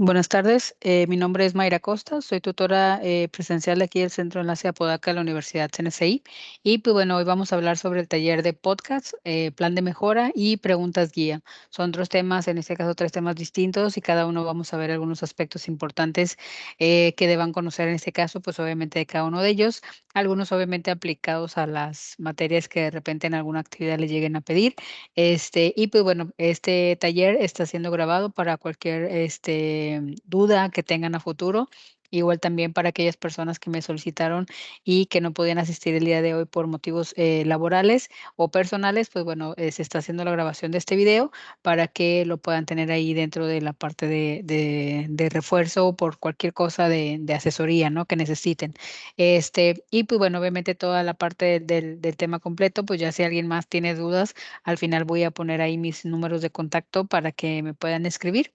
Buenas tardes, mi nombre es Mayra Costa, soy tutora presencial de aquí del Centro de Enlace Apodaca de la Universidad CNCI. Y pues bueno, hoy vamos a hablar sobre el taller de podcast, plan de mejora y preguntas guía. Son dos temas, en este caso tres temas distintos, y cada uno vamos a ver algunos aspectos importantes que deban conocer en este caso, pues obviamente de cada uno de ellos, algunos obviamente aplicados a las materias que de repente en alguna actividad les lleguen a pedir. Y pues bueno, este taller está siendo grabado para cualquier duda que tengan a futuro. Igual también para aquellas personas que me solicitaron y que no podían asistir el día de hoy por motivos laborales o personales, pues bueno, se está haciendo la grabación de este video para que lo puedan tener ahí dentro de la parte de refuerzo o por cualquier cosa de asesoría, ¿no? Que necesiten. Y pues bueno, obviamente toda la parte del tema completo, pues ya si alguien más tiene dudas, al final voy a poner ahí mis números de contacto para que me puedan escribir,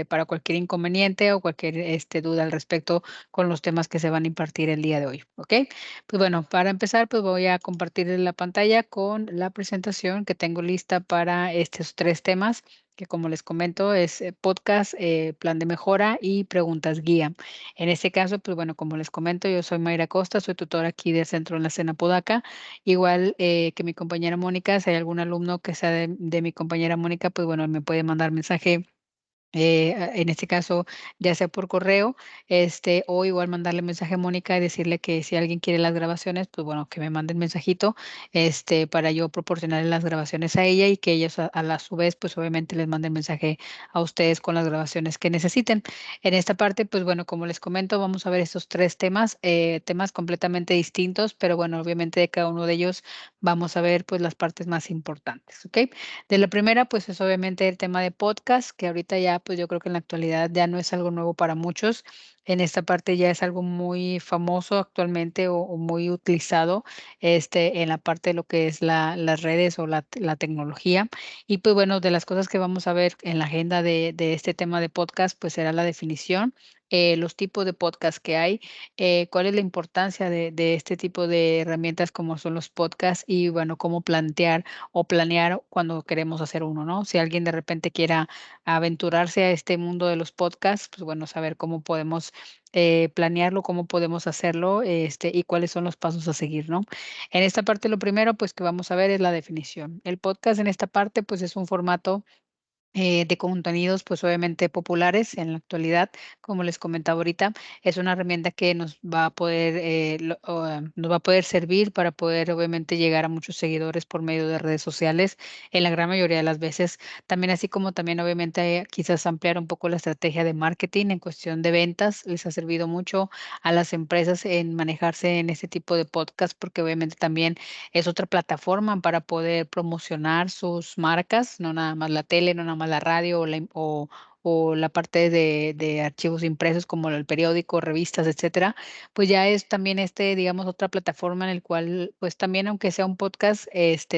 para cualquier inconveniente o cualquier duda al respecto con los temas que se van a impartir el día de hoy. ¿Ok? Pues bueno, para empezar, pues voy a compartir la pantalla con la presentación que tengo lista para estos tres temas que como les comento es podcast, plan de mejora y preguntas guía. En este caso, pues bueno, como les comento, yo soy Mayra Costa, soy tutora aquí del Centro en la Cena Podaca. Igual que mi compañera Mónica, si hay algún alumno que sea de mi compañera Mónica, pues bueno, me puede mandar mensaje en este caso, ya sea por correo, o igual mandarle mensaje a Mónica y decirle que si alguien quiere las grabaciones, pues bueno, que me mande el mensajito, para yo proporcionarle las grabaciones a ella y que ellos a la su vez, pues obviamente les manden mensaje a ustedes con las grabaciones que necesiten. En esta parte, pues bueno, como les comento, vamos a ver estos tres temas, temas completamente distintos, pero bueno, obviamente de cada uno de ellos vamos a ver pues las partes más importantes, ¿ok? De la primera, pues es obviamente el tema de podcast, que ahorita ya, pues yo creo que en la actualidad ya no es algo nuevo para muchos. En esta parte ya es algo muy famoso actualmente o muy utilizado en la parte de lo que es las redes o la tecnología. Y pues bueno, de las cosas que vamos a ver en la agenda de este tema de podcast, pues será la definición, los tipos de podcast que hay, cuál es la importancia de este tipo de herramientas como son los podcasts y bueno, cómo plantear o planear cuando queremos hacer uno, ¿no? Si alguien de repente quiera aventurarse a este mundo de los podcasts, pues bueno, saber cómo podemos planearlo, cómo podemos hacerlo, y cuáles son los pasos a seguir, ¿no? En esta parte, lo primero, pues que vamos a ver es la definición. El podcast en esta parte, pues es un formato de contenidos, pues obviamente populares en la actualidad, como les comentaba ahorita, es una herramienta que nos va a poder, nos va a poder servir para poder obviamente llegar a muchos seguidores por medio de redes sociales, en la gran mayoría de las veces. También así como también obviamente quizás ampliar un poco la estrategia de marketing en cuestión de ventas, les ha servido mucho a las empresas en manejarse en este tipo de podcast, porque obviamente también es otra plataforma para poder promocionar sus marcas, no nada más la tele, no nada más la radio o la parte de archivos impresos como el periódico, revistas, etcétera. Pues ya es también digamos, otra plataforma en el cual, pues también aunque sea un podcast,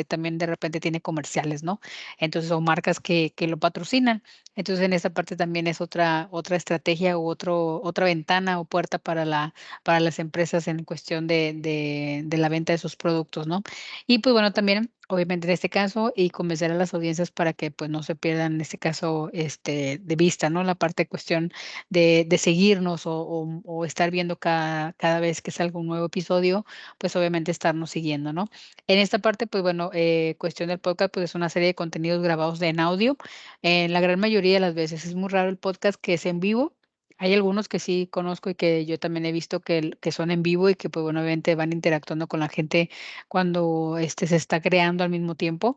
también de repente tiene comerciales, ¿no? Entonces, son marcas que lo patrocinan. Entonces, en esa parte también es otra estrategia u otra ventana o puerta para las empresas en cuestión de la venta de sus productos, ¿no? Y pues bueno, también, obviamente en este caso, y convencer a las audiencias para que pues no se pierdan en este caso de vista, ¿no? La parte de cuestión de seguirnos o estar viendo cada vez que salga un nuevo episodio, pues obviamente estarnos siguiendo, ¿no? En esta parte, pues bueno, cuestión del podcast, pues es una serie de contenidos grabados en audio. En la gran mayoría de las veces es muy raro el podcast que es en vivo. Hay algunos que sí conozco y que yo también he visto que son en vivo y que, pues, bueno, obviamente van interactuando con la gente cuando, se está creando al mismo tiempo.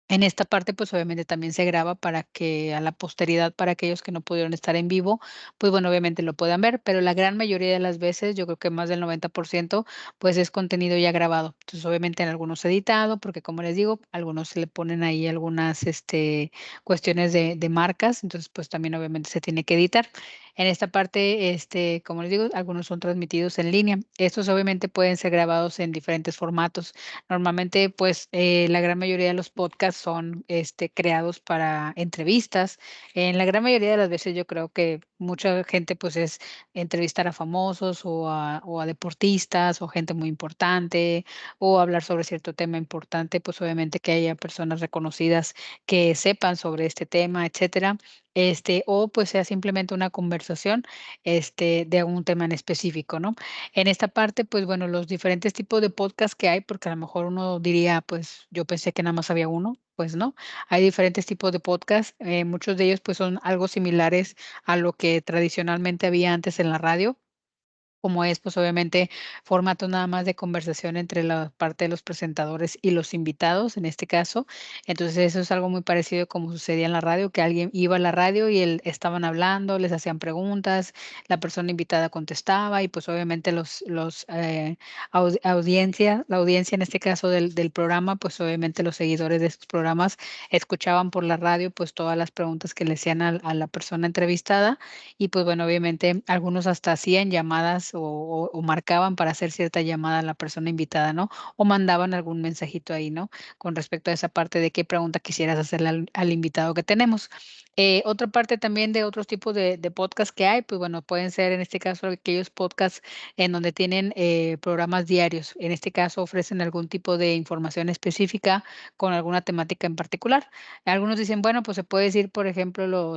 En esta parte, pues, obviamente también se graba para que a la posteridad, para aquellos que no pudieron estar en vivo, pues, bueno, obviamente lo puedan ver, pero la gran mayoría de las veces, yo creo que más del 90%, pues, es contenido ya grabado. Entonces, obviamente en algunos editado, porque como les digo, algunos le ponen ahí algunas, cuestiones de marcas, entonces, pues, también obviamente se tiene que editar. En esta parte, como les digo, algunos son transmitidos en línea. Estos obviamente pueden ser grabados en diferentes formatos. Normalmente, pues, la gran mayoría de los podcasts son, creados para entrevistas. En la gran mayoría de las veces, yo creo que mucha gente, pues, es entrevistar a famosos o a deportistas o gente muy importante, o hablar sobre cierto tema importante, pues, obviamente que haya personas reconocidas que sepan sobre este tema, etcétera. O pues sea simplemente una conversación, de un tema en específico, ¿no? En esta parte, pues bueno, los diferentes tipos de podcast que hay, porque a lo mejor uno diría, pues yo pensé que nada más había uno, pues no, hay diferentes tipos de podcast, muchos de ellos pues son algo similares a lo que tradicionalmente había antes en la radio, como es, pues, obviamente, formato nada más de conversación entre la parte de los presentadores y los invitados, en este caso. Entonces, eso es algo muy parecido como sucedía en la radio, que alguien iba a la radio y estaban hablando, les hacían preguntas, la persona invitada contestaba y, pues, obviamente, la audiencia, en este caso del programa, pues, obviamente, los seguidores de estos programas escuchaban por la radio, pues, todas las preguntas que le hacían a la persona entrevistada y pues bueno, obviamente algunos hasta hacían llamadas o marcaban para hacer cierta llamada a la persona invitada, ¿no? O mandaban algún mensajito ahí, ¿no? Con respecto a esa parte de qué pregunta quisieras hacerle al invitado que tenemos. Otra parte también de otros tipos de podcast que hay, pues bueno, pueden ser en este caso aquellos podcasts en donde tienen programas diarios. En este caso ofrecen algún tipo de información específica con alguna temática en particular. Algunos dicen, bueno, pues se puede decir, por ejemplo,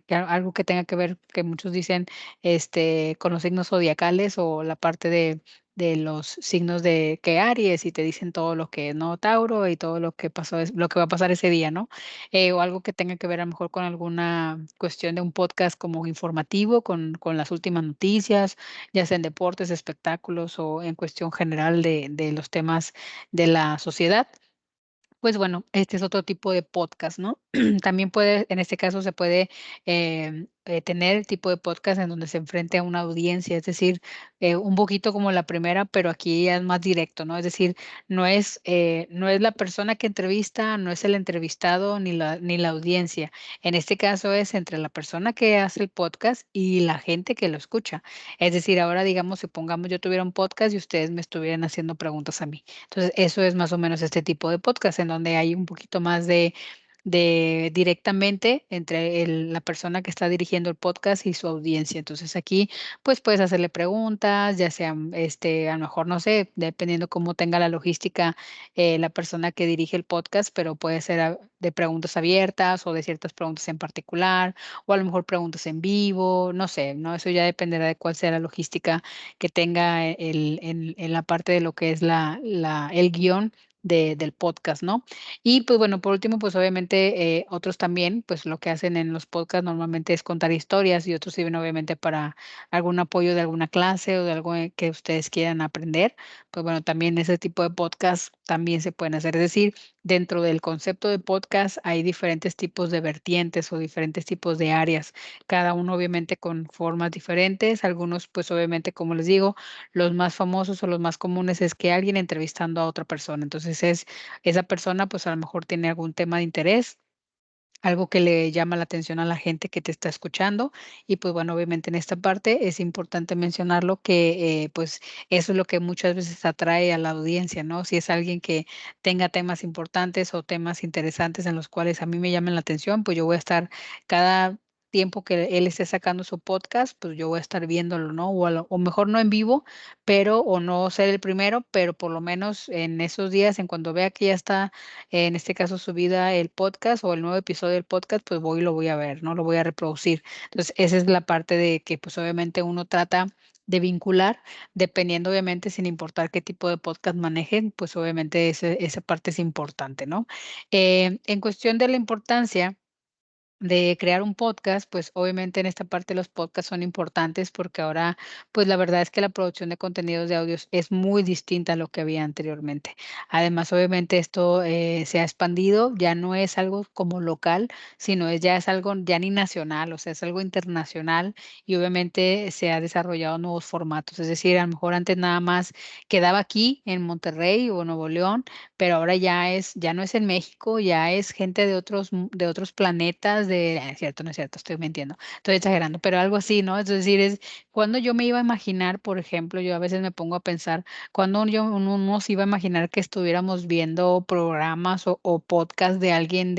algo que tenga que ver, que muchos dicen, con los signos zodiacales o la parte de los signos de que Aries y te dicen todo lo que no Tauro y todo lo que pasó, lo que va a pasar ese día, ¿no? O algo que tenga que ver a lo mejor con alguna cuestión de un podcast como informativo, con las últimas noticias, ya sea en deportes, espectáculos o en cuestión general de los temas de la sociedad. Pues bueno, este es otro tipo de podcast, ¿no? También puede, en este caso se puede tener el tipo de podcast en donde se enfrente a una audiencia, es decir, un poquito como la primera, pero aquí ya es más directo, ¿no? Es decir, no es la persona que entrevista, no es el entrevistado ni la audiencia. En este caso es entre la persona que hace el podcast y la gente que lo escucha. Es decir, ahora digamos, supongamos yo tuviera un podcast y ustedes me estuvieran haciendo preguntas a mí. Entonces, eso es más o menos este tipo de podcast, en donde hay un poquito más de directamente entre la persona que está dirigiendo el podcast y su audiencia. Entonces, aquí, pues puedes hacerle preguntas, ya sean, a lo mejor, no sé, dependiendo cómo tenga la logística la persona que dirige el podcast, pero puede ser de preguntas abiertas o de ciertas preguntas en particular, o a lo mejor preguntas en vivo, no sé, ¿no? Eso ya dependerá de cuál sea la logística que tenga en la parte de lo que es el guión del podcast, ¿no? Y pues bueno, por último, pues obviamente otros también, pues lo que hacen en los podcasts normalmente es contar historias y otros sirven obviamente para algún apoyo de alguna clase o de algo que ustedes quieran aprender. Pues bueno, también ese tipo de podcast también se pueden hacer. Es decir, dentro del concepto de podcast hay diferentes tipos de vertientes o diferentes tipos de áreas, cada uno obviamente con formas diferentes. Algunos, pues obviamente, como les digo, los más famosos o los más comunes es que alguien entrevistando a otra persona. Entonces esa persona, pues, a lo mejor tiene algún tema de interés, algo que le llama la atención a la gente que te está escuchando. Y, pues, bueno, obviamente, en esta parte es importante mencionarlo que, pues, eso es lo que muchas veces atrae a la audiencia, ¿no? Si es alguien que tenga temas importantes o temas interesantes en los cuales a mí me llaman la atención, pues, yo voy a estar cada tiempo que él esté sacando su podcast, pues, yo voy a estar viéndolo, ¿no? O mejor no en vivo, pero o no ser el primero, pero por lo menos en esos días, en cuando vea que ya está, en este caso, subida el podcast o el nuevo episodio del podcast, pues voy y lo voy a ver, ¿no? Lo voy a reproducir. Entonces, esa es la parte de que, pues, obviamente uno trata de vincular, dependiendo, obviamente, sin importar qué tipo de podcast manejen, pues, obviamente esa parte es importante, ¿no? En cuestión de la importancia de crear un podcast, pues, obviamente, en esta parte los podcasts son importantes porque ahora, pues, la verdad es que la producción de contenidos de audios es muy distinta a lo que había anteriormente. Además, obviamente, esto, se ha expandido, ya no es algo como local, sino ya es algo ya ni nacional, o sea, es algo internacional y obviamente se ha desarrollado nuevos formatos. Es decir, a lo mejor antes nada más quedaba aquí en Monterrey o Nuevo León, pero ahora ya no es en México, ya es gente de otros planetas, de es cierto, no es cierto, estoy mintiendo, estoy exagerando, pero algo así, ¿no? Es decir, es cuando yo me iba a imaginar, por ejemplo, yo a veces me pongo a pensar, cuando uno se iba a imaginar que estuviéramos viendo programas o podcast de alguien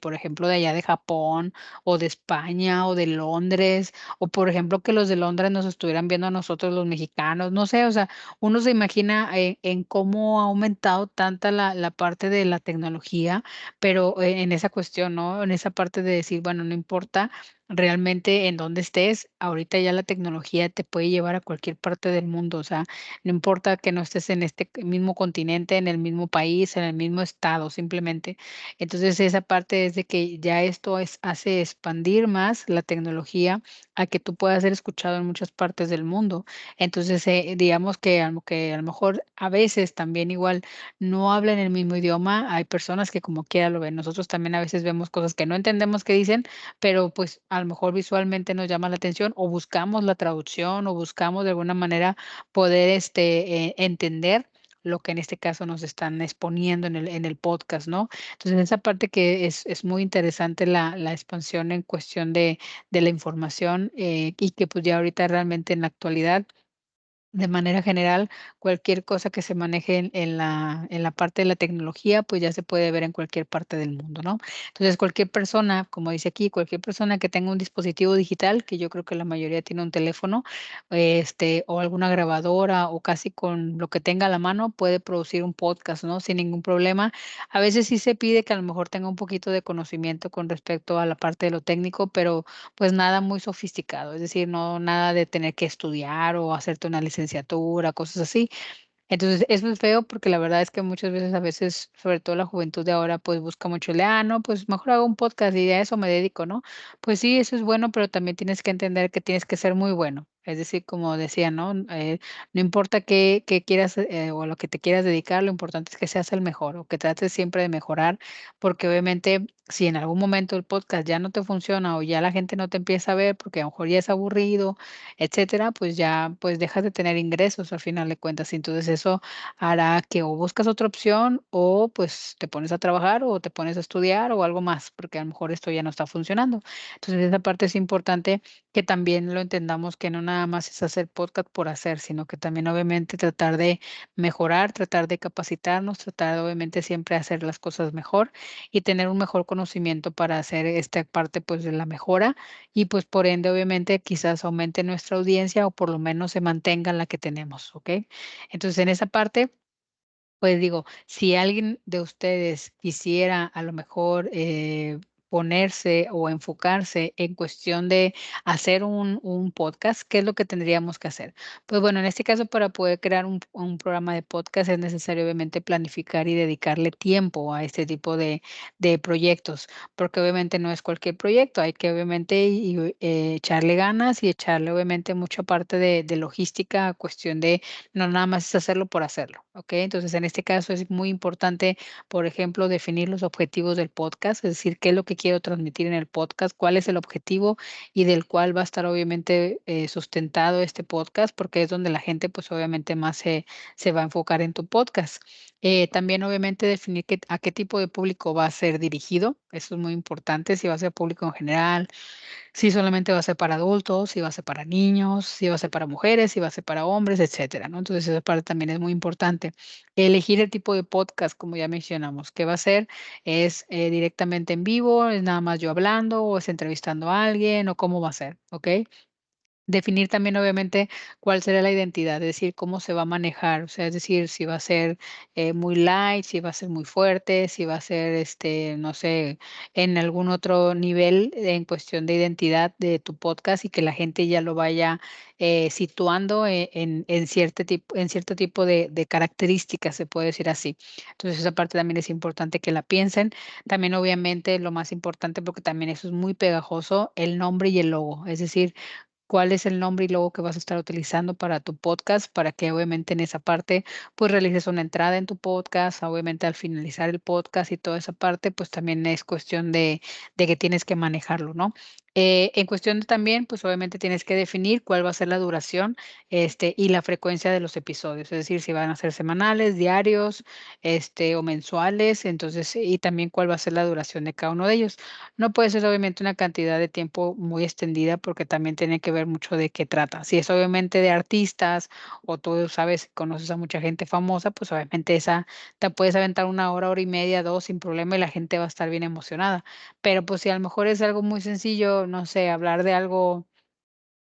por ejemplo, de allá de Japón, o de España, o de Londres, o, por ejemplo, que los de Londres nos estuvieran viendo a nosotros, los mexicanos, no sé, o sea, uno se imagina en cómo ha aumentado tanta la parte de la tecnología, pero en esa cuestión, ¿no? En esa parte de decir, bueno, no importa realmente en dónde estés, ahorita ya la tecnología te puede llevar a cualquier parte del mundo, o sea, no importa que no estés en este mismo continente, en el mismo país, en el mismo estado, simplemente. Entonces, esa parte es de que ya esto hace expandir más la tecnología a que tú puedas ser escuchado en muchas partes del mundo. Entonces, digamos que a lo mejor a veces también igual no hablan el mismo idioma, hay personas que como quiera lo ven. Nosotros también a veces vemos cosas que no entendemos qué dicen, pero pues a lo mejor visualmente nos llama la atención o buscamos la traducción o buscamos de alguna manera poder entender lo que en este caso nos están exponiendo en el podcast, ¿no? Entonces, esa parte que es muy interesante la expansión en cuestión de la información y que pues ya ahorita realmente en la actualidad de manera general, cualquier cosa que se maneje en la parte de la tecnología, pues ya se puede ver en cualquier parte del mundo, ¿no? Entonces, cualquier persona, como dice aquí, cualquier persona que tenga un dispositivo digital, que yo creo que la mayoría tiene un teléfono, o alguna grabadora, o casi con lo que tenga a la mano, puede producir un podcast, ¿no? Sin ningún problema. A veces sí se pide que a lo mejor tenga un poquito de conocimiento con respecto a la parte de lo técnico, pero pues nada muy sofisticado, es decir, no nada de tener que estudiar o hacerte una licenciatura, cosas así. Entonces, eso es feo porque la verdad es que muchas veces, a veces, sobre todo la juventud de ahora, pues busca mucho no, pues mejor hago un podcast y a eso me dedico, ¿no? Pues sí, eso es bueno, pero también tienes que entender que tienes que ser muy bueno. Es decir, como decía, ¿no? No importa qué quieras o a lo que te quieras dedicar, lo importante es que seas el mejor o que trates siempre de mejorar, porque obviamente si en algún momento el podcast ya no te funciona o ya la gente no te empieza a ver porque a lo mejor ya es aburrido, etcétera, pues ya, pues dejas de tener ingresos al final de cuentas. Y entonces eso hará que o buscas otra opción o pues te pones a trabajar o te pones a estudiar o algo más, porque a lo mejor esto ya no está funcionando. Entonces esa parte es importante que también lo entendamos que no nada más es hacer podcast por hacer, sino que también obviamente tratar de mejorar, tratar de capacitarnos, tratar de obviamente siempre hacer las cosas mejor y tener un mejor conocimiento para hacer esta parte pues de la mejora y pues por ende, obviamente, quizás aumente nuestra audiencia o por lo menos se mantenga la que tenemos, ¿ok? Entonces, en esa parte, pues digo, si alguien de ustedes quisiera a lo mejor ponerse o enfocarse en cuestión de hacer un podcast, ¿qué es lo que tendríamos que hacer? Pues bueno, en este caso, para poder crear un programa de podcast es necesario obviamente planificar y dedicarle tiempo a este tipo de proyectos, porque obviamente no es cualquier proyecto, hay que obviamente echarle ganas y echarle obviamente mucha parte de logística, cuestión de no nada más es hacerlo por hacerlo, ¿ok? Entonces, en este caso es muy importante, por ejemplo, definir los objetivos del podcast, es decir, qué es lo que quiero transmitir en el podcast, cuál es el objetivo y del cual va a estar obviamente sustentado este podcast, porque es donde la gente, pues obviamente más se va a enfocar en tu podcast. También obviamente definir a qué tipo de público va a ser dirigido, eso es muy importante, si va a ser público en general, si solamente va a ser para adultos, si va a ser para niños, si va a ser para mujeres, si va a ser para hombres, etcétera, ¿no? Entonces, esa parte también es muy importante. Elegir el tipo de podcast, como ya mencionamos, ¿qué va a ser? ¿Es directamente en vivo? ¿Es nada más yo hablando? ¿O es entrevistando a alguien? ¿O cómo va a ser? ¿Ok? Definir también, obviamente, cuál será la identidad, es decir, cómo se va a manejar, o sea, es decir, si va a ser muy light, si va a ser muy fuerte, si va a ser, no sé, en algún otro nivel en cuestión de identidad de tu podcast y que la gente ya lo vaya situando en cierto tipo de características, se puede decir así. Entonces, esa parte también es importante que la piensen. También, obviamente, lo más importante, porque también eso es muy pegajoso, el nombre y el logo, es decir, cuál es el nombre y logo que vas a estar utilizando para tu podcast, para que obviamente en esa parte, pues realices una entrada en tu podcast, obviamente al finalizar el podcast y toda esa parte, pues también es cuestión de que tienes que manejarlo, ¿no? En cuestión de también, pues, obviamente tienes que definir cuál va a ser la duración, y la frecuencia de los episodios, es decir, si van a ser semanales, diarios, o mensuales, entonces, y también cuál va a ser la duración de cada uno de ellos. No puede ser, obviamente, una cantidad de tiempo muy extendida, porque también tiene que ver mucho de qué trata. Si es, obviamente, de artistas, o tú sabes, conoces a mucha gente famosa, pues, obviamente, esa te puedes aventar 1 hora, hora y media, 2 sin problema, y la gente va a estar bien emocionada. Pero, pues, si a lo mejor es algo muy sencillo, no sé, hablar de algo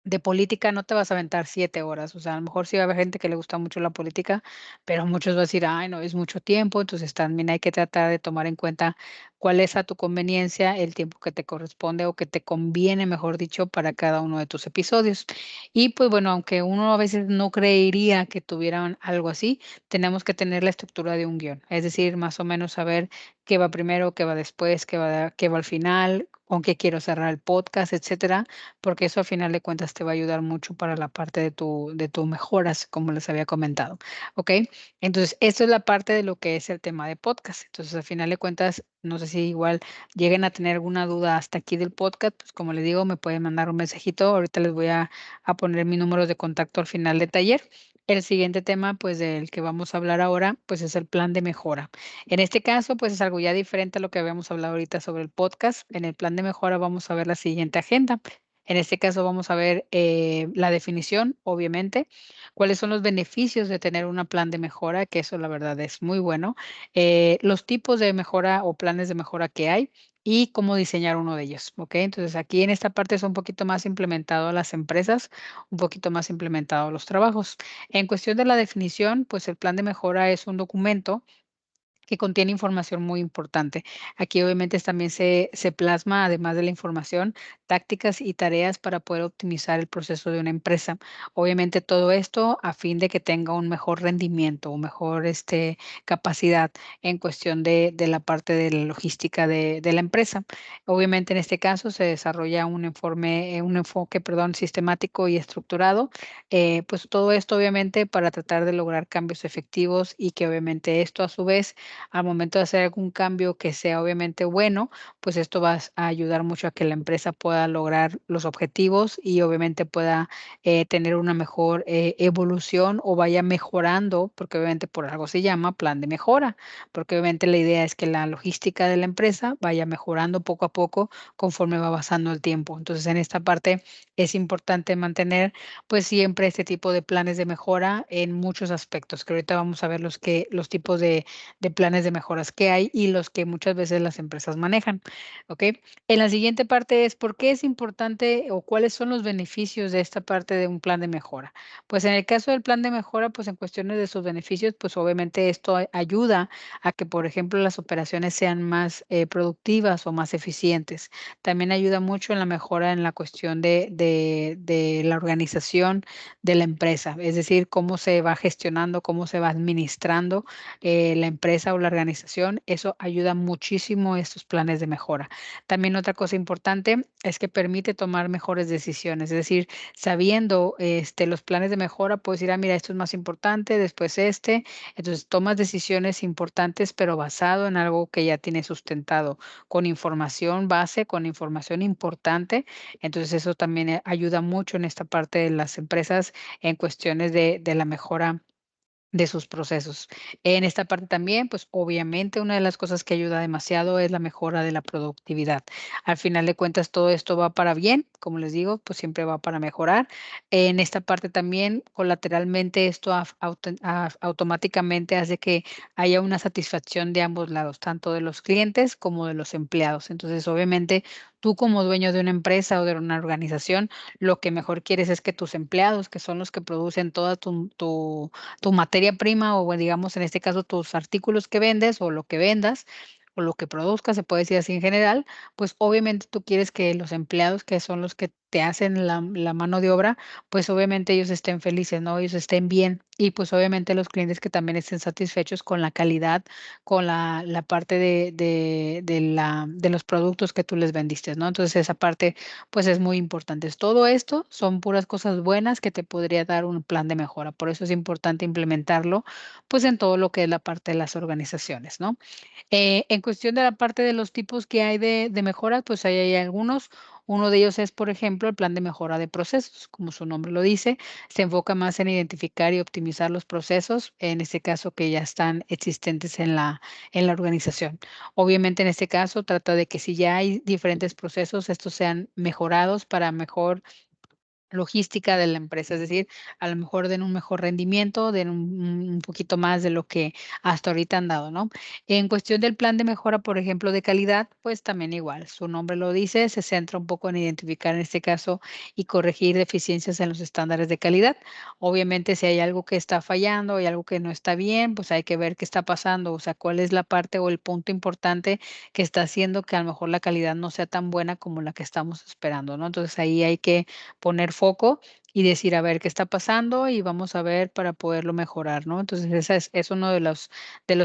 de política no te vas a aventar 7 horas, o sea, a lo mejor sí va a haber gente que le gusta mucho la política, pero muchos va a decir: "Ay, no, es mucho tiempo", entonces también hay que tratar de tomar en cuenta cuál es a tu conveniencia el tiempo que te corresponde o que te conviene, mejor dicho, para cada uno de tus episodios. Y, pues, bueno, aunque uno a veces no creería que tuvieran algo así, tenemos que tener la estructura de un guión, es decir, más o menos saber qué va primero, qué va después, qué va al final, con qué quiero cerrar el podcast, etcétera, porque eso a final de cuentas te va a ayudar mucho para la parte de tu mejoras, como les había comentado, ¿ok? Entonces, esto es la parte de lo que es el tema de podcast. Entonces, a final de cuentas, no sé si igual lleguen a tener alguna duda hasta aquí del podcast, pues como les digo, me pueden mandar un mensajito. Ahorita les voy a poner mi número de contacto al final del taller. El siguiente tema, pues del que vamos a hablar ahora, pues es el plan de mejora. En este caso, pues es algo ya diferente a lo que habíamos hablado ahorita sobre el podcast. En el plan de mejora vamos a ver la siguiente agenda. En este caso vamos a ver, la definición, obviamente, cuáles son los beneficios de tener un plan de mejora, que eso la verdad es muy bueno, los tipos de mejora o planes de mejora que hay y cómo diseñar uno de ellos, ¿ok? Entonces, aquí en esta parte es un poquito más implementado a las empresas, un poquito más implementado a los trabajos. En cuestión de la definición, pues el plan de mejora es un documento que contiene información muy importante. Aquí obviamente también se plasma, además de la información, tácticas y tareas para poder optimizar el proceso de una empresa. Obviamente todo esto a fin de que tenga un mejor rendimiento, o mejor capacidad en cuestión de la parte de la logística de la empresa. Obviamente en este caso se desarrolla un enfoque, perdón, sistemático y estructurado. Pues todo esto obviamente para tratar de lograr cambios efectivos y que obviamente esto a su vez al momento de hacer algún cambio que sea obviamente bueno, pues esto va a ayudar mucho a que la empresa pueda lograr los objetivos y obviamente pueda tener una mejor evolución o vaya mejorando, porque obviamente por algo se llama plan de mejora, porque obviamente la idea es que la logística de la empresa vaya mejorando poco a poco conforme va pasando el tiempo. Entonces, en esta parte es importante mantener pues siempre este tipo de planes de mejora en muchos aspectos, que ahorita vamos a ver los tipos de planes de mejoras que hay y los que muchas veces las empresas manejan, ¿ok? En la siguiente parte es, ¿por qué es importante o cuáles son los beneficios de esta parte de un plan de mejora? Pues en el caso del plan de mejora, pues en cuestiones de sus beneficios, pues obviamente esto ayuda a que, por ejemplo, las operaciones sean más productivas o más eficientes. También ayuda mucho en la mejora en la cuestión de la organización de la empresa, es decir, cómo se va gestionando, cómo se va administrando la empresa o la organización, eso ayuda muchísimo a estos planes de mejora. También otra cosa importante es que permite tomar mejores decisiones, es decir, sabiendo los planes de mejora, puedes decir, ah, mira, esto es más importante, después entonces tomas decisiones importantes, pero basado en algo que ya tiene sustentado, con información base, con información importante, entonces eso también ayuda mucho en esta parte de las empresas en cuestiones de la mejora de sus procesos. En esta parte también, pues obviamente una de las cosas que ayuda demasiado es la mejora de la productividad. Al final de cuentas, todo esto va para bien, como les digo, pues siempre va para mejorar. En esta parte también, colateralmente, esto automáticamente hace que haya una satisfacción de ambos lados, tanto de los clientes como de los empleados. Entonces, obviamente, tú como dueño de una empresa o de una organización, lo que mejor quieres es que tus empleados, que son los que producen toda tu materia prima o, bueno, digamos, en este caso, tus artículos que vendes o lo que vendas o lo que produzcas, se puede decir así en general, pues obviamente tú quieres que los empleados, que son los que te hacen la mano de obra, pues obviamente ellos estén felices, ¿no? Ellos estén bien y pues obviamente los clientes que también estén satisfechos con la calidad, con la parte de los productos que tú les vendiste, ¿no? Entonces esa parte pues es muy importante. Todo esto son puras cosas buenas que te podría dar un plan de mejora. Por eso es importante implementarlo, pues en todo lo que es la parte de las organizaciones, ¿no? En cuestión de la parte de los tipos que hay de mejoras, pues ahí hay algunos. Uno de ellos es, por ejemplo, el plan de mejora de procesos, como su nombre lo dice, se enfoca más en identificar y optimizar los procesos, en este caso que ya están existentes en la organización. Obviamente, en este caso, trata de que si ya hay diferentes procesos, estos sean mejorados para mejor logística de la empresa, es decir, a lo mejor den un mejor rendimiento, den un poquito más de lo que hasta ahorita han dado, ¿no? En cuestión del plan de mejora, por ejemplo, de calidad, pues también igual, su nombre lo dice, se centra un poco en identificar en este caso y corregir deficiencias en los estándares de calidad. Obviamente, si hay algo que está fallando, hay algo que no está bien, pues hay que ver qué está pasando, o sea, cuál es la parte o el punto importante que está haciendo que a lo mejor la calidad no sea tan buena como la que estamos esperando, ¿no? Entonces ahí hay que poner foco y decir, a ver qué está pasando y vamos a ver para poderlo mejorar, ¿no? Entonces, esa es uno de los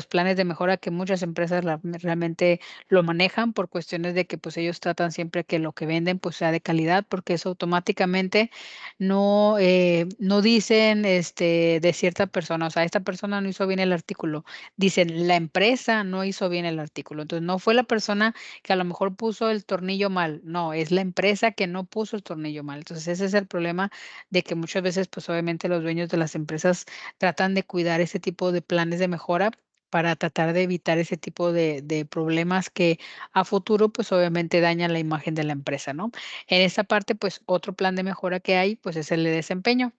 planes de mejora que muchas empresas realmente lo manejan por cuestiones de que pues ellos tratan siempre que lo que venden pues sea de calidad, porque eso automáticamente no dicen de cierta persona, o sea, esta persona no hizo bien el artículo, dicen la empresa no hizo bien el artículo, entonces no fue la persona que a lo mejor puso el tornillo mal, no, es la empresa que no puso el tornillo mal. Entonces, ese es el problema de que muchas veces, pues, obviamente, los dueños de las empresas tratan de cuidar ese tipo de planes de mejora para tratar de evitar ese tipo de problemas que a futuro, pues, obviamente dañan la imagen de la empresa, ¿no? En esta parte, pues, otro plan de mejora que hay, pues, es el de desempeño.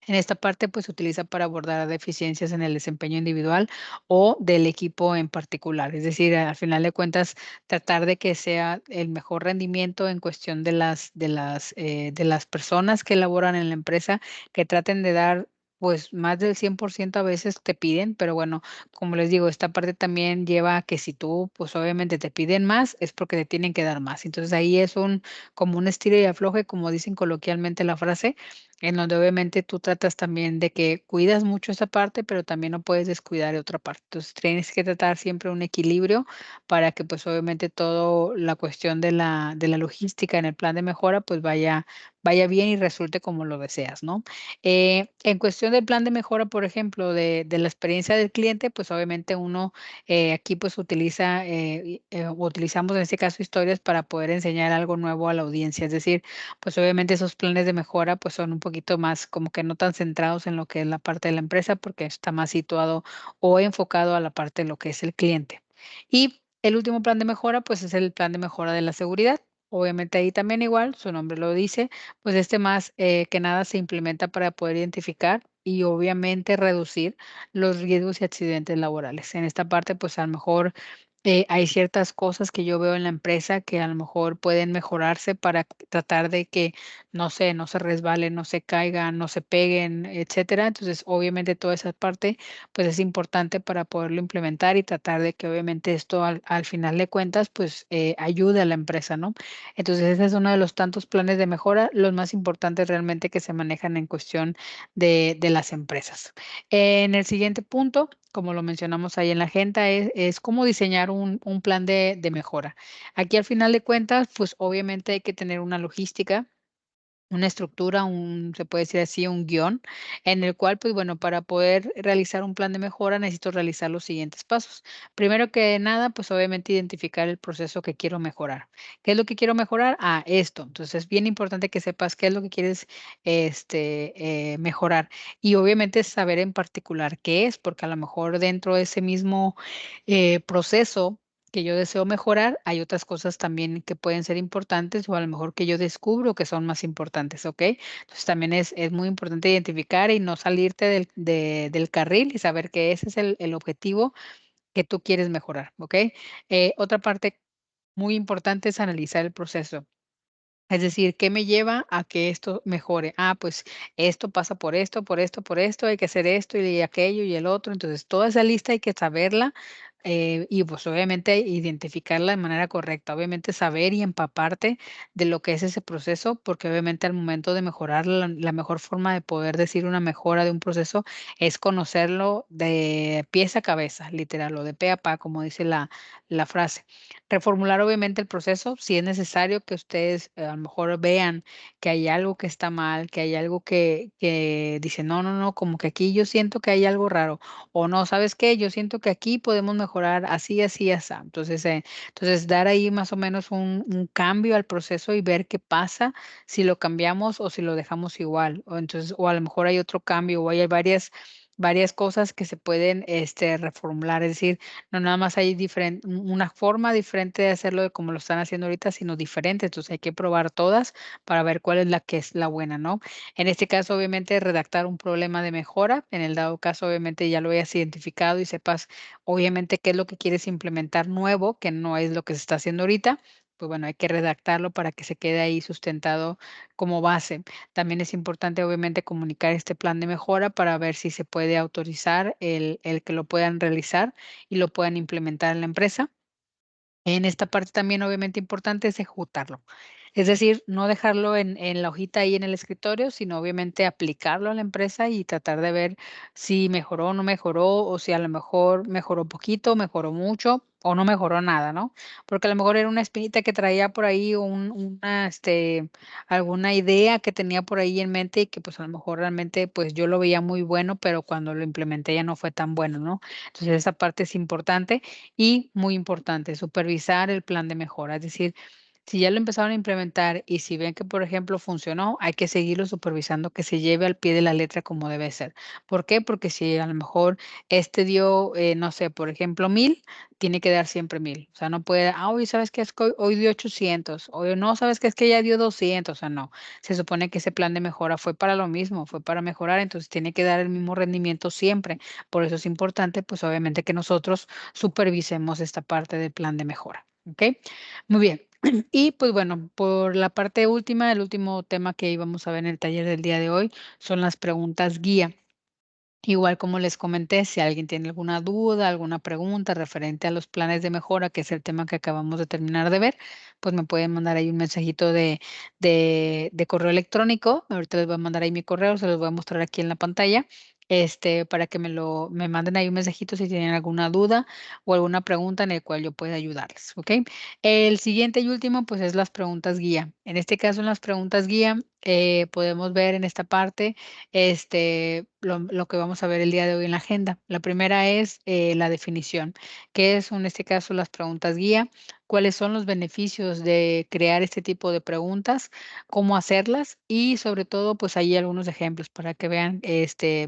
En esta parte, pues, se utiliza para abordar deficiencias en el desempeño individual o del equipo en particular. Es decir, al final de cuentas, tratar de que sea el mejor rendimiento en cuestión de las personas que laboran en la empresa, que traten de dar, pues, más del 100% a veces te piden, pero bueno, como les digo, esta parte también lleva a que si tú, pues, obviamente te piden más, es porque te tienen que dar más. Entonces, ahí es como un estilo y afloje, como dicen coloquialmente la frase, en donde obviamente tú tratas también de que cuidas mucho esa parte, pero también no puedes descuidar otra parte. Entonces, tienes que tratar siempre un equilibrio para que, pues, obviamente, todo la cuestión de la logística en el plan de mejora, pues, vaya bien y resulte como lo deseas, ¿no? En cuestión del plan de mejora, por ejemplo, de la experiencia del cliente, pues, obviamente, uno, aquí, pues, utiliza, utilizamos en este caso historias para poder enseñar algo nuevo a la audiencia. Es decir, pues, obviamente esos planes de mejora, pues, son un poquito más como que no tan centrados en lo que es la parte de la empresa, porque está más situado o enfocado a la parte de lo que es el cliente. Y el último plan de mejora, pues, es el plan de mejora de la seguridad. Obviamente ahí también igual, su nombre lo dice, pues, más, que nada se implementa para poder identificar y obviamente reducir los riesgos y accidentes laborales. En esta parte, pues, a lo mejor hay ciertas cosas que yo veo en la empresa que a lo mejor pueden mejorarse para tratar de que, no sé, no se resbalen, no se caigan, no se peguen, etcétera. Entonces, obviamente, toda esa parte, pues, es importante para poderlo implementar y tratar de que, obviamente, esto al final de cuentas, pues, ayude a la empresa, ¿no? Entonces, ese es uno de los tantos planes de mejora, los más importantes realmente que se manejan en cuestión de las empresas. En el siguiente punto, como lo mencionamos ahí en la agenda, es cómo diseñar un plan de mejora. Aquí, al final de cuentas, pues, obviamente hay que tener una logística, una estructura, se puede decir así, un guión, en el cual, pues bueno, para poder realizar un plan de mejora necesito realizar los siguientes pasos. Primero que nada, pues obviamente identificar el proceso que quiero mejorar. ¿Qué es lo que quiero mejorar? Ah, esto. Entonces es bien importante que sepas qué es lo que quieres mejorar. Y obviamente saber en particular qué es, porque a lo mejor dentro de ese mismo proceso que yo deseo mejorar, hay otras cosas también que pueden ser importantes o a lo mejor que yo descubro que son más importantes, ¿ok? Entonces también es muy importante identificar y no salirte del carril y saber que ese es el objetivo que tú quieres mejorar, ¿ok? Otra parte muy importante es analizar el proceso. Es decir, ¿qué me lleva a que esto mejore? Ah, pues esto pasa por esto, por esto, por esto, hay que hacer esto y aquello y el otro. Entonces, toda esa lista hay que saberla y pues obviamente identificarla de manera correcta. Obviamente saber y empaparte de lo que es ese proceso, porque obviamente al momento de mejorar, la mejor forma de poder decir una mejora de un proceso es conocerlo de pies a cabeza, literal, o de pe a pa, como dice la frase. Reformular obviamente el proceso, si es necesario que ustedes, a lo mejor vean que hay algo que está mal, que hay algo que dicen: "No, no, no, como que aquí yo siento que hay algo raro", o "No, ¿sabes qué? Yo siento que aquí podemos mejorar así, así, así. Entonces, dar ahí más o menos un cambio al proceso y ver qué pasa si lo cambiamos o si lo dejamos igual. O a lo mejor hay otro cambio o hay varias cosas que se pueden reformular. Es decir, no nada más hay una forma diferente de hacerlo de como lo están haciendo ahorita, sino diferente. Entonces hay que probar todas para ver cuál es la que es la buena, ¿no? En este caso, obviamente, redactar un problema de mejora. En el dado caso, obviamente, ya lo hayas identificado y sepas, obviamente, qué es lo que quieres implementar nuevo, que no es lo que se está haciendo ahorita. Pues bueno, hay que redactarlo para que se quede ahí sustentado como base. También es importante, obviamente, comunicar este plan de mejora para ver si se puede autorizar el que lo puedan realizar y lo puedan implementar en la empresa. En esta parte también, obviamente, importante es ejecutarlo. Es decir, no dejarlo en la hojita ahí en el escritorio, sino obviamente aplicarlo a la empresa y tratar de ver si mejoró o no mejoró, o si a lo mejor mejoró poquito, mejoró mucho o no mejoró nada, ¿no? Porque a lo mejor era una espinita que traía por ahí, o alguna idea que tenía por ahí en mente y que pues a lo mejor realmente pues yo lo veía muy bueno, pero cuando lo implementé ya no fue tan bueno, ¿no? Entonces esa parte es importante. Y muy importante, supervisar el plan de mejora. Es decir, si ya lo empezaron a implementar y si ven que, por ejemplo, funcionó, hay que seguirlo supervisando, que se lleve al pie de la letra como debe ser. ¿Por qué? Porque si a lo mejor dio, no sé, por ejemplo, 1000, tiene que dar siempre 1000. O sea, no puede, hoy sabes que es que hoy dio 800, o no sabes que es que ya dio 200. O sea, no. Se supone que ese plan de mejora fue para lo mismo, fue para mejorar, entonces tiene que dar el mismo rendimiento siempre. Por eso es importante, pues obviamente que nosotros supervisemos esta parte del plan de mejora, ¿ok? Muy bien. Y pues bueno, por la parte última, el último tema que íbamos a ver en el taller del día de hoy son las preguntas guía. Igual como les comenté, si alguien tiene alguna duda, alguna pregunta referente a los planes de mejora, que es el tema que acabamos de terminar de ver, pues me pueden mandar ahí un mensajito de correo electrónico. Ahorita les voy a mandar ahí mi correo, se los voy a mostrar aquí en la pantalla, para que me manden ahí un mensajito si tienen alguna duda o alguna pregunta en el cual yo pueda ayudarles, ¿ok? El siguiente y último, pues es las preguntas guía. En este caso, en las preguntas guía, podemos ver en esta parte lo que vamos a ver el día de hoy en la agenda. La primera es la definición, que son en este caso las preguntas guía, cuáles son los beneficios de crear este tipo de preguntas, cómo hacerlas y sobre todo, pues ahí algunos ejemplos para que vean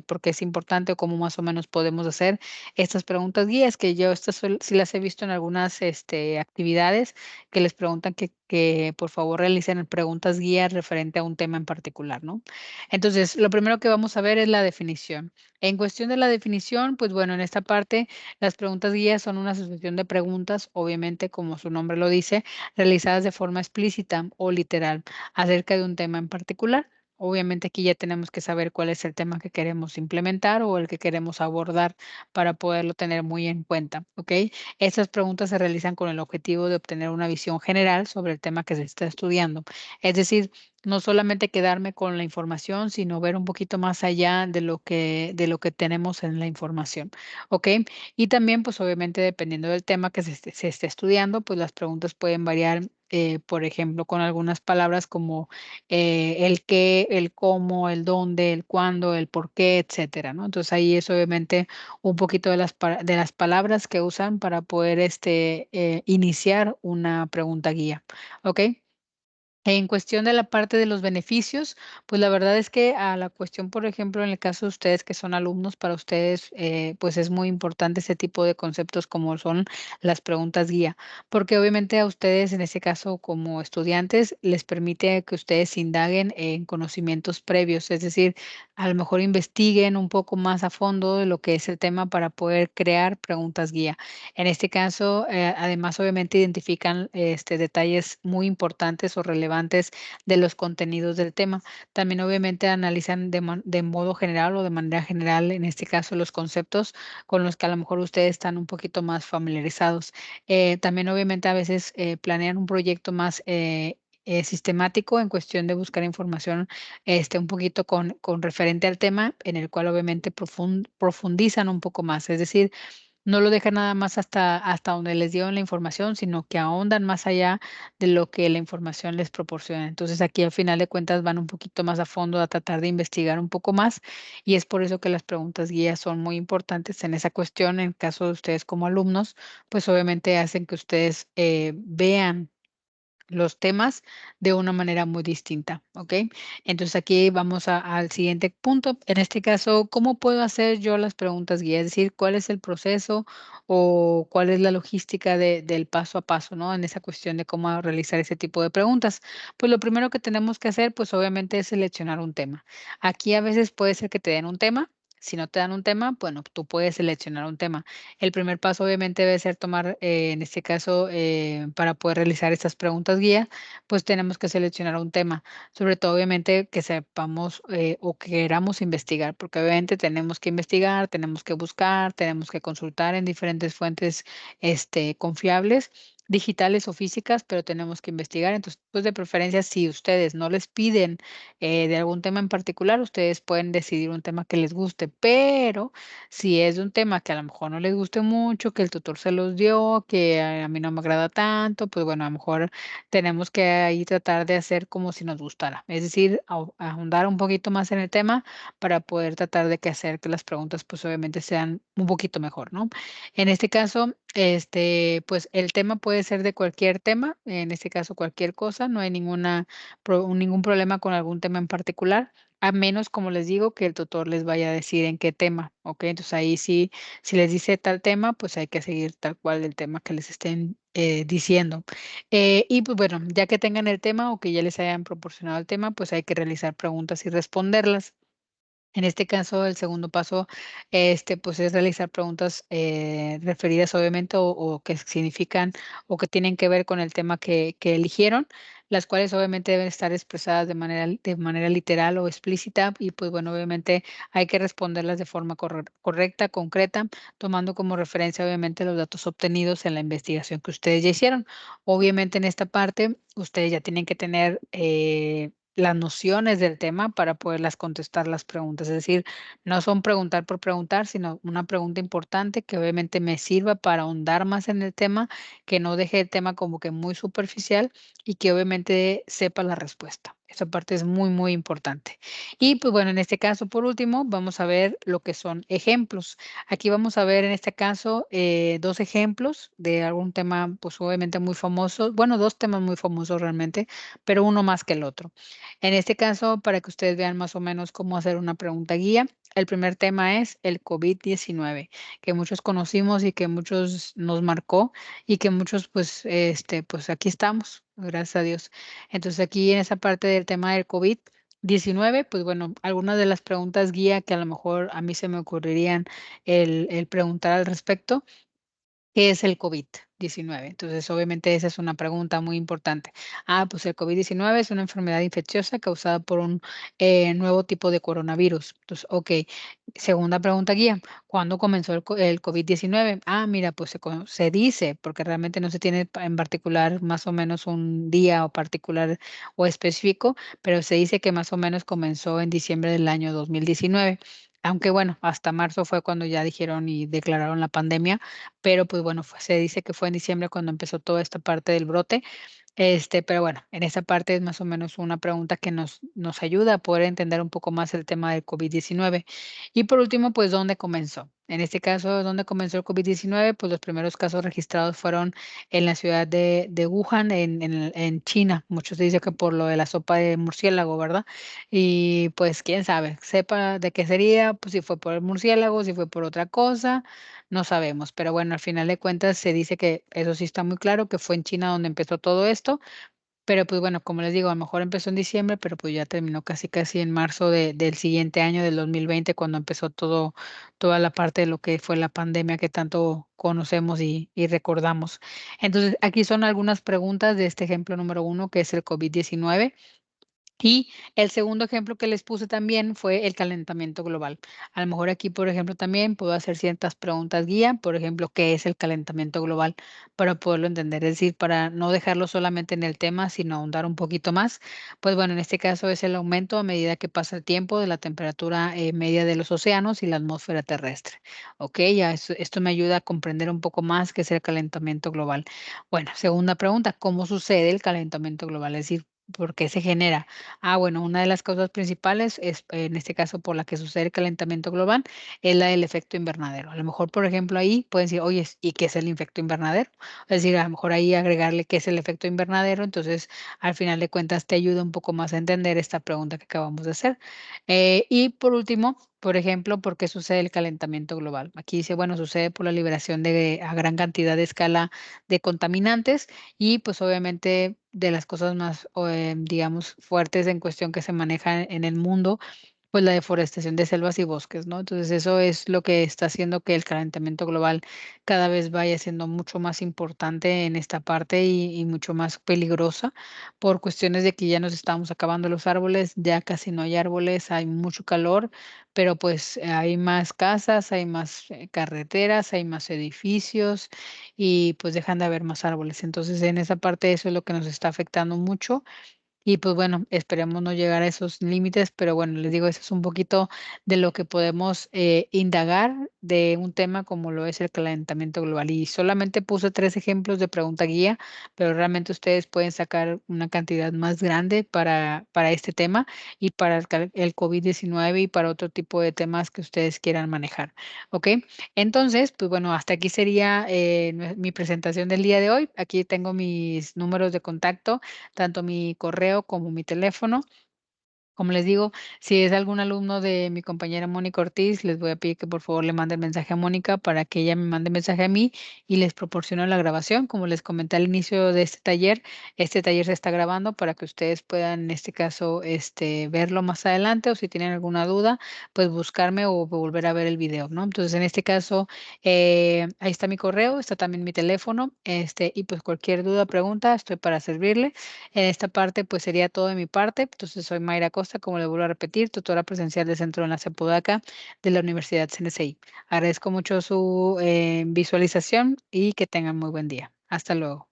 por qué es importante o cómo más o menos podemos hacer estas preguntas guías, que yo sí las he visto en algunas actividades que les preguntan que por favor realicen preguntas guías referente a un tema en particular, ¿no? Entonces, lo primero que vamos a ver es la definición. En cuestión de la definición, pues bueno, en esta parte, las preguntas guías son una asociación de preguntas, obviamente, como su nombre lo dice, realizadas de forma explícita o literal acerca de un tema en particular. Obviamente aquí ya tenemos que saber cuál es el tema que queremos implementar o el que queremos abordar para poderlo tener muy en cuenta, ¿ok? Estas preguntas se realizan con el objetivo de obtener una visión general sobre el tema que se está estudiando. Es decir, no solamente quedarme con la información, sino ver un poquito más allá de lo que tenemos en la información, ¿ok? Y también, pues obviamente, dependiendo del tema que se esté estudiando, pues las preguntas pueden variar. Por ejemplo, con algunas palabras como el qué, el cómo, el dónde, el cuándo, el por qué, etcétera, ¿no? Entonces ahí es obviamente un poquito de las palabras que usan para poder iniciar una pregunta guía, ¿ok? En cuestión de la parte de los beneficios, pues la verdad es que a la cuestión, por ejemplo, en el caso de ustedes que son alumnos, para ustedes, pues es muy importante ese tipo de conceptos como son las preguntas guía, porque obviamente a ustedes, en ese caso como estudiantes, les permite que ustedes indaguen en conocimientos previos, es decir, a lo mejor investiguen un poco más a fondo de lo que es el tema para poder crear preguntas guía. En este caso, además, obviamente identifican detalles muy importantes o relevantes de los contenidos del tema. También, obviamente, analizan de modo general o de manera general, en este caso, los conceptos con los que a lo mejor ustedes están un poquito más familiarizados. También, obviamente, a veces planean un proyecto más sistemático en cuestión de buscar información un poquito con referente al tema, en el cual obviamente profundizan un poco más. Es decir, No lo dejan nada más hasta donde les dieron la información, sino que ahondan más allá de lo que la información les proporciona. Entonces, aquí al final de cuentas van un poquito más a fondo a tratar de investigar un poco más, y es por eso que las preguntas guías son muy importantes en esa cuestión. En caso de ustedes como alumnos, pues obviamente hacen que ustedes, vean los temas de una manera muy distinta, ¿ok? Entonces aquí vamos al siguiente punto. En este caso, ¿cómo puedo hacer yo las preguntas guía? Es decir, ¿cuál es el proceso o cuál es la logística del paso a paso, ¿no? En esa cuestión de cómo realizar ese tipo de preguntas. Pues lo primero que tenemos que hacer, pues obviamente es seleccionar un tema. Aquí a veces puede ser que te den un tema. Si no te dan un tema, bueno, tú puedes seleccionar un tema. El primer paso obviamente debe ser tomar, en este caso, para poder realizar estas preguntas guía, pues tenemos que seleccionar un tema, sobre todo obviamente que sepamos o que queramos investigar, porque obviamente tenemos que investigar, tenemos que buscar, tenemos que consultar en diferentes fuentes confiables, digitales o físicas, pero tenemos que investigar. Entonces, pues de preferencia, si ustedes no les piden de algún tema en particular, ustedes pueden decidir un tema que les guste, pero si es de un tema que a lo mejor no les guste mucho, que el tutor se los dio, que a mí no me agrada tanto, pues bueno, a lo mejor tenemos que ahí tratar de hacer como si nos gustara. Es decir, ahondar un poquito más en el tema para poder tratar de que hacer que las preguntas, pues obviamente sean un poquito mejor, ¿no? En este caso, pues el tema puede ser de cualquier tema, en este caso cualquier cosa, no hay ningún problema con algún tema en particular. A menos, como les digo, que el tutor les vaya a decir en qué tema, ¿okey? Entonces, ahí sí, si les dice tal tema, pues hay que seguir tal cual el tema que les estén, diciendo. Y, pues, bueno, ya que tengan el tema o que ya les hayan proporcionado el tema, pues hay que realizar preguntas y responderlas. En este caso, el segundo paso, pues, es realizar preguntas, referidas, obviamente, o que significan, o que tienen que ver con el tema que eligieron, las cuales, obviamente, deben estar expresadas de manera literal o explícita y, pues, bueno, obviamente, hay que responderlas de forma correcta, concreta, tomando como referencia, obviamente, los datos obtenidos en la investigación que ustedes ya hicieron. Obviamente, en esta parte, ustedes ya tienen que tener, las nociones del tema para poderlas contestar las preguntas. Es decir, no son preguntar por preguntar, sino una pregunta importante que obviamente me sirva para ahondar más en el tema, que no deje el tema como que muy superficial y que obviamente sepa la respuesta. Esa parte es muy, muy importante. Y pues bueno, en este caso, por último, vamos a ver lo que son ejemplos. Aquí vamos a ver en este caso dos ejemplos de algún tema, pues obviamente muy famoso. Bueno, dos temas muy famosos realmente, pero uno más que el otro. En este caso, para que ustedes vean más o menos cómo hacer una pregunta guía, el primer tema es el COVID-19, que muchos conocimos y que muchos nos marcó y que muchos, pues, pues aquí estamos, gracias a Dios. Entonces, aquí en esa parte del tema del COVID-19, pues bueno, algunas de las preguntas guía que a lo mejor a mí se me ocurrirían el preguntar al respecto. ¿Qué es el COVID-19? Entonces, obviamente, esa es una pregunta muy importante. Pues el COVID-19 es una enfermedad infecciosa causada por un nuevo tipo de coronavirus. Entonces, ok. Segunda pregunta guía. ¿Cuándo comenzó el COVID-19? Mira, pues se dice, porque realmente no se tiene en particular más o menos un día o particular o específico, pero se dice que más o menos comenzó en diciembre del año 2019. Aunque bueno, hasta marzo fue cuando ya dijeron y declararon la pandemia, pero, pues, bueno, se dice que fue en diciembre cuando empezó toda esta parte del brote. Pero bueno, en esa parte es más o menos una pregunta que nos ayuda a poder entender un poco más el tema del COVID-19. Y por último, pues, ¿dónde comenzó? En este caso, ¿dónde comenzó el COVID-19? Pues los primeros casos registrados fueron en la ciudad de Wuhan, en China. Muchos dicen que por lo de la sopa de murciélago, ¿verdad? Y pues quién sabe, sepa de qué sería, pues si fue por el murciélago, si fue por otra cosa, no sabemos, pero bueno, al final de cuentas se dice que eso sí está muy claro, que fue en China donde empezó todo esto, pero pues bueno, como les digo, a lo mejor empezó en diciembre, pero pues ya terminó casi casi en marzo del siguiente año, del 2020, cuando empezó toda la parte de lo que fue la pandemia que tanto conocemos y recordamos. Entonces, aquí son algunas preguntas de este ejemplo número uno, que es el COVID-19. Y el segundo ejemplo que les puse también fue el calentamiento global. A lo mejor aquí, por ejemplo, también puedo hacer ciertas preguntas guía, por ejemplo, ¿qué es el calentamiento global? Para poderlo entender, es decir, para no dejarlo solamente en el tema, sino ahondar un poquito más. Pues bueno, en este caso es el aumento a medida que pasa el tiempo de la temperatura media de los océanos y la atmósfera terrestre. Ok, ya esto me ayuda a comprender un poco más qué es el calentamiento global. Bueno, segunda pregunta, ¿cómo sucede el calentamiento global? Es decir, ¿por qué se genera? Bueno, una de las causas principales es, en este caso, por la que sucede el calentamiento global, es la del efecto invernadero. A lo mejor, por ejemplo, ahí pueden decir, oye, ¿y qué es el efecto invernadero? Es decir, a lo mejor ahí agregarle qué es el efecto invernadero, entonces al final de cuentas te ayuda un poco más a entender esta pregunta que acabamos de hacer. Y por último, por ejemplo, ¿por qué sucede el calentamiento global? Aquí dice, bueno, sucede por la liberación de a gran cantidad de escala de contaminantes y pues obviamente de las cosas más, digamos, fuertes en cuestión que se maneja en el mundo, pues la deforestación de selvas y bosques, ¿no? Entonces eso es lo que está haciendo que el calentamiento global cada vez vaya siendo mucho más importante en esta parte y mucho más peligrosa por cuestiones de que ya nos estamos acabando los árboles, ya casi no hay árboles, hay mucho calor, pero pues hay más casas, hay más carreteras, hay más edificios y pues dejan de haber más árboles. Entonces, en esa parte eso es lo que nos está afectando mucho y pues bueno, esperemos no llegar a esos límites, pero bueno, les digo, eso es un poquito de lo que podemos indagar de un tema como lo es el calentamiento global. Y solamente puse 3 ejemplos de pregunta guía, pero realmente ustedes pueden sacar una cantidad más grande para este tema y para el COVID-19 y para otro tipo de temas que ustedes quieran manejar. ¿Ok? Entonces, pues bueno, hasta aquí sería mi presentación del día de hoy. Aquí tengo mis números de contacto tanto mi correo como mi teléfono. Como les digo, si es algún alumno de mi compañera Mónica Ortiz, les voy a pedir que por favor le manden mensaje a Mónica para que ella me mande mensaje a mí y les proporciono la grabación. Como les comenté al inicio de este taller se está grabando para que ustedes puedan, en este caso, verlo más adelante o si tienen alguna duda, pues buscarme o volver a ver el video, ¿no? Entonces, en este caso, ahí está mi correo, está también mi teléfono, y pues cualquier duda, pregunta, estoy para servirle. En esta parte, pues sería todo de mi parte. Entonces, soy Mayra Costa, como le vuelvo a repetir, tutora presencial del Centro de Enlace Apodaca de la Universidad CNCI. Agradezco mucho su visualización y que tengan muy buen día. Hasta luego.